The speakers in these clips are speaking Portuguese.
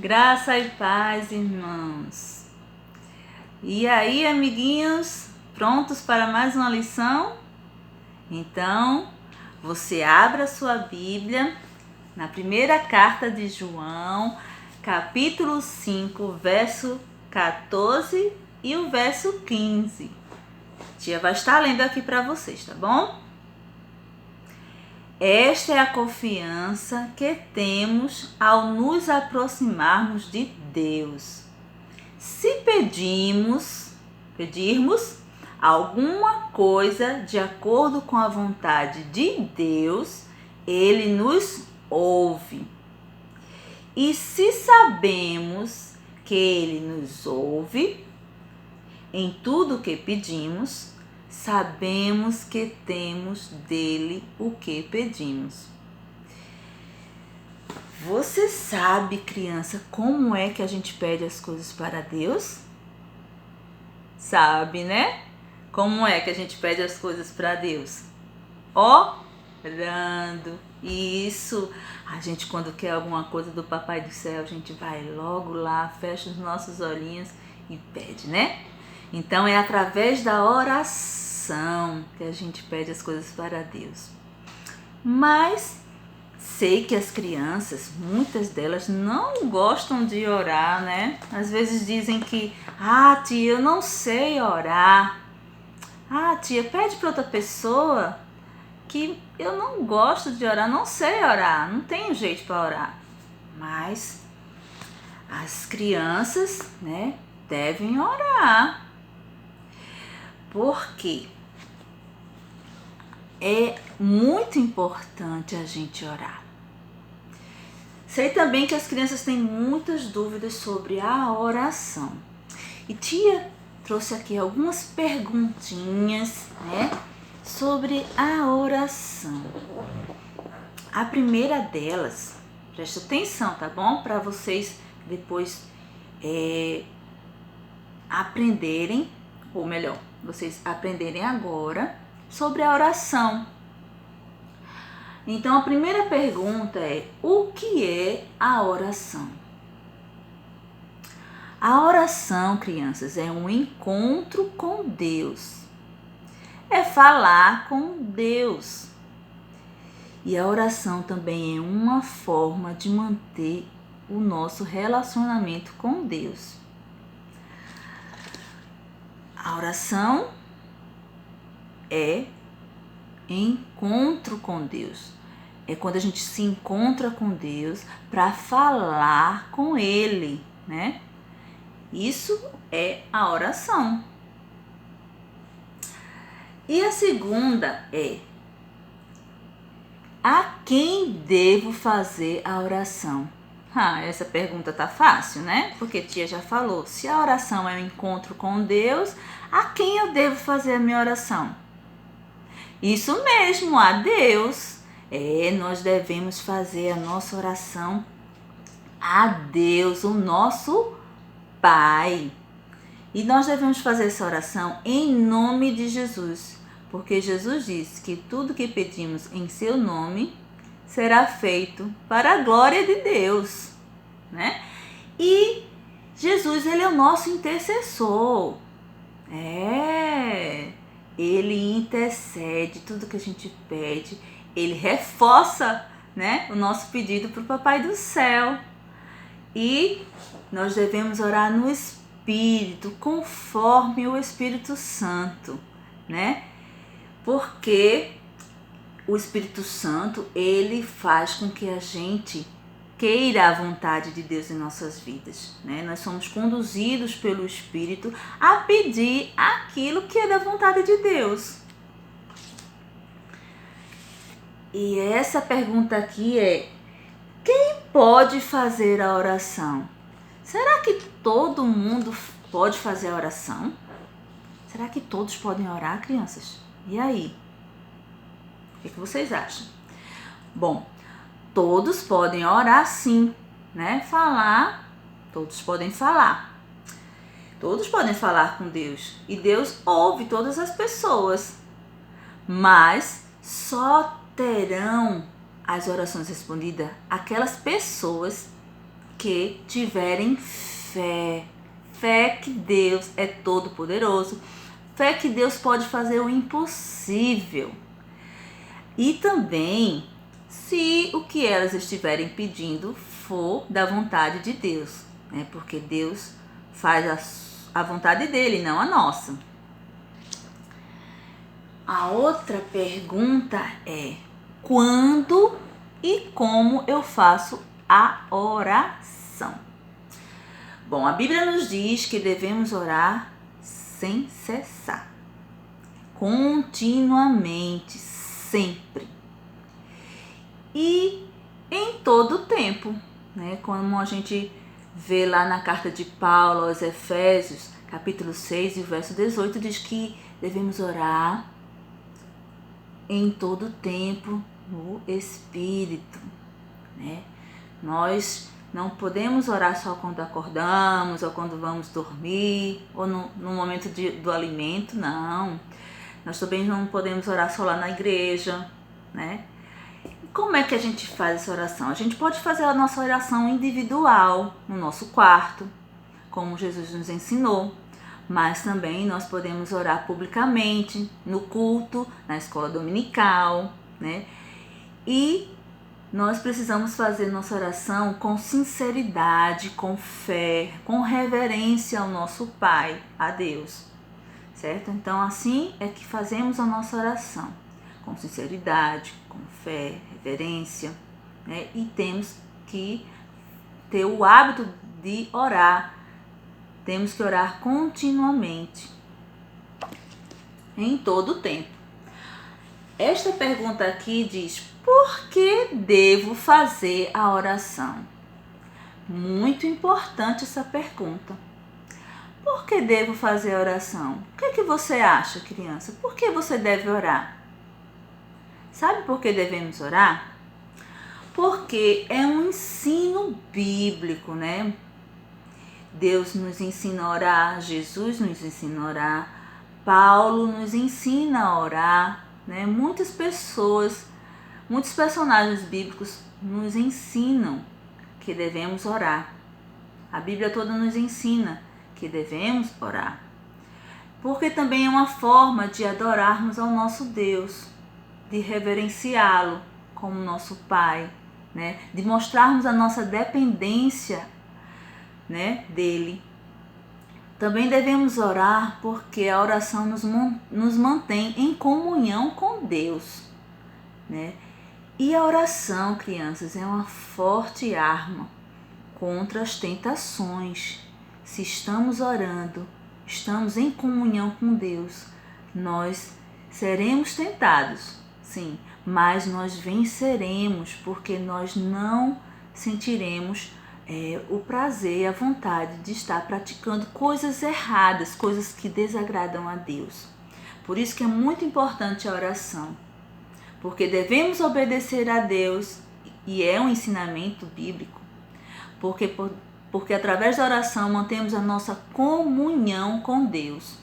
Graça e paz, irmãos. E aí, amiguinhos, prontos para mais uma lição? Então, você abra sua Bíblia na primeira carta de João, capítulo 5, verso 14 e o verso 15. Tia vai estar lendo aqui para vocês, tá bom? Esta é a confiança que temos ao nos aproximarmos de Deus. Se pedirmos alguma coisa de acordo com a vontade de Deus, Ele nos ouve. E se sabemos que Ele nos ouve em tudo o que pedimos, sabemos que temos dele o que pedimos. Você sabe, criança, como é que a gente pede as coisas para Deus? Sabe, né? Como é que a gente pede as coisas para Deus? Orando. Isso. A gente, quando quer alguma coisa do Papai do Céu, a gente vai logo lá, fecha os nossos olhinhos e pede, né? Então, é através da oração que a gente pede as coisas para Deus. Mas sei que as crianças, muitas delas, não gostam de orar, né? Às vezes dizem que, tia, eu não sei orar. Tia, pede para outra pessoa, que eu não gosto de orar, não sei orar, não tenho jeito para orar. Mas as crianças, né, devem orar. Porque é muito importante a gente orar. Sei também que as crianças têm muitas dúvidas sobre a oração. E tia trouxe aqui algumas perguntinhas, né, sobre a oração. A primeira delas, presta atenção, tá bom? Para vocês depois aprenderem, ou melhor, vocês aprenderem agora sobre a oração. Então, a primeira pergunta é: o que é a oração? A oração, crianças, é um encontro com Deus. É falar com Deus. E a oração também é uma forma de manter o nosso relacionamento com Deus. A oração é encontro com Deus. É quando a gente se encontra com Deus para falar com Ele, né? Isso é a oração. E a segunda é: a quem devo fazer a oração? Essa pergunta tá fácil, né? Porque tia já falou, se a oração é um encontro com Deus, a quem eu devo fazer a minha oração? Isso mesmo, a Deus. Nós devemos fazer a nossa oração a Deus, o nosso Pai. E nós devemos fazer essa oração em nome de Jesus, porque Jesus disse que tudo que pedimos em seu nome será feito para a glória de Deus, né? E Jesus, ele é o nosso intercessor. Ele intercede tudo que a gente pede, ele reforça, né, o nosso pedido para o Papai do Céu. E nós devemos orar no Espírito, conforme o Espírito Santo, né? Porque o Espírito Santo, ele faz com que a gente queira a vontade de Deus em nossas vidas, né? Nós somos conduzidos pelo Espírito a pedir aquilo que é da vontade de Deus. E essa pergunta aqui é: quem pode fazer a oração? Será que todo mundo pode fazer a oração? Será que todos podem orar, crianças? E aí? O que vocês acham? Bom, todos podem orar sim, né? Todos podem falar. Todos podem falar com Deus. E Deus ouve todas as pessoas. Mas só terão as orações respondidas aquelas pessoas porque tiverem fé. Fé que Deus é todo poderoso. Fé que Deus pode fazer o impossível. E também, se o que elas estiverem pedindo for da vontade de Deus, né? Porque Deus faz a vontade dele, não a nossa. A outra pergunta é: quando e como eu faço a oração? Bom, a Bíblia nos diz que devemos orar sem cessar, continuamente, sempre e em todo o tempo, né? Como a gente vê lá na carta de Paulo aos Efésios, capítulo 6 e o verso 18, diz que devemos orar em todo o tempo no Espírito, né? Nós não podemos orar só quando acordamos ou quando vamos dormir ou no momento do alimento, não. Nós também não podemos orar só lá na igreja, né? E como é que a gente faz essa oração? A gente pode fazer a nossa oração individual no nosso quarto, como Jesus nos ensinou, mas também nós podemos orar publicamente, no culto, na escola dominical, né? E nós precisamos fazer nossa oração com sinceridade, com fé, com reverência ao nosso Pai, a Deus, certo? Então assim é que fazemos a nossa oração, com sinceridade, com fé, reverência, né? E temos que ter o hábito de orar. Temos que orar continuamente, em todo o tempo. Esta pergunta aqui diz: por que devo fazer a oração? Muito importante essa pergunta. Por que devo fazer a oração? O que você acha, criança? Por que você deve orar? Sabe por que devemos orar? Porque é um ensino bíblico, né? Deus nos ensina a orar, Jesus nos ensina a orar, Paulo nos ensina a orar, né? Muitas pessoas, muitos personagens bíblicos nos ensinam que devemos orar. A Bíblia toda nos ensina que devemos orar. Porque também é uma forma de adorarmos ao nosso Deus, de reverenciá-lo como nosso Pai, né? De mostrarmos a nossa dependência, né, dele. Também devemos orar porque a oração nos mantém em comunhão com Deus, né? E a oração, crianças, é uma forte arma contra as tentações. Se estamos orando, estamos em comunhão com Deus, nós seremos tentados, sim, mas nós venceremos porque nós não sentiremos o prazer e a vontade de estar praticando coisas erradas, coisas que desagradam a Deus. Por isso que é muito importante a oração, porque devemos obedecer a Deus e é um ensinamento bíblico, porque através da oração mantemos a nossa comunhão com Deus.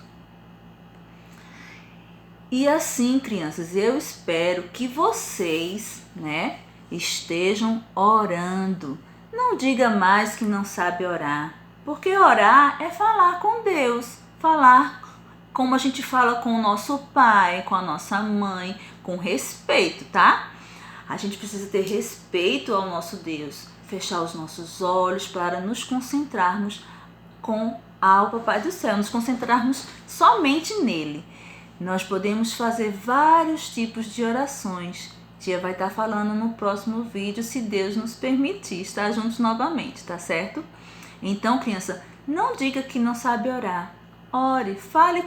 E assim, crianças, eu espero que vocês, né, estejam orando. Não diga mais que não sabe orar, porque orar é falar com Deus, falar como a gente fala com o nosso pai, com a nossa mãe, com respeito, tá? A gente precisa ter respeito ao nosso Deus, fechar os nossos olhos para nos concentrarmos ao Papai do Céu, nos concentrarmos somente nele. Nós podemos fazer vários tipos de orações. Tia vai estar falando no próximo vídeo, se Deus nos permitir estar juntos novamente, tá certo? Então, criança, não diga que não sabe orar. Ore, fale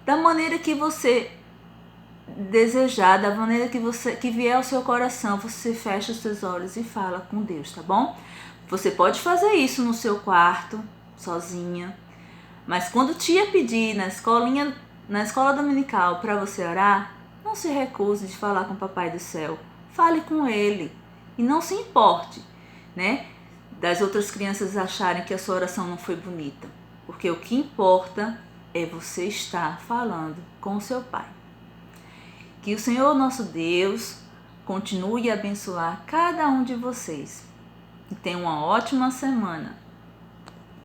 da maneira que você desejar, da maneira que vier ao seu coração. Você fecha os seus olhos e fala com Deus, tá bom? Você pode fazer isso no seu quarto, sozinha. Mas quando tia pedir na escola dominical para você orar, não se recuse de falar com o Papai do Céu. Fale com ele e não se importe, né, das outras crianças acharem que a sua oração não foi bonita. Porque o que importa é você estar falando com o seu Pai. Que o Senhor nosso Deus continue a abençoar cada um de vocês. e tenha uma ótima semana.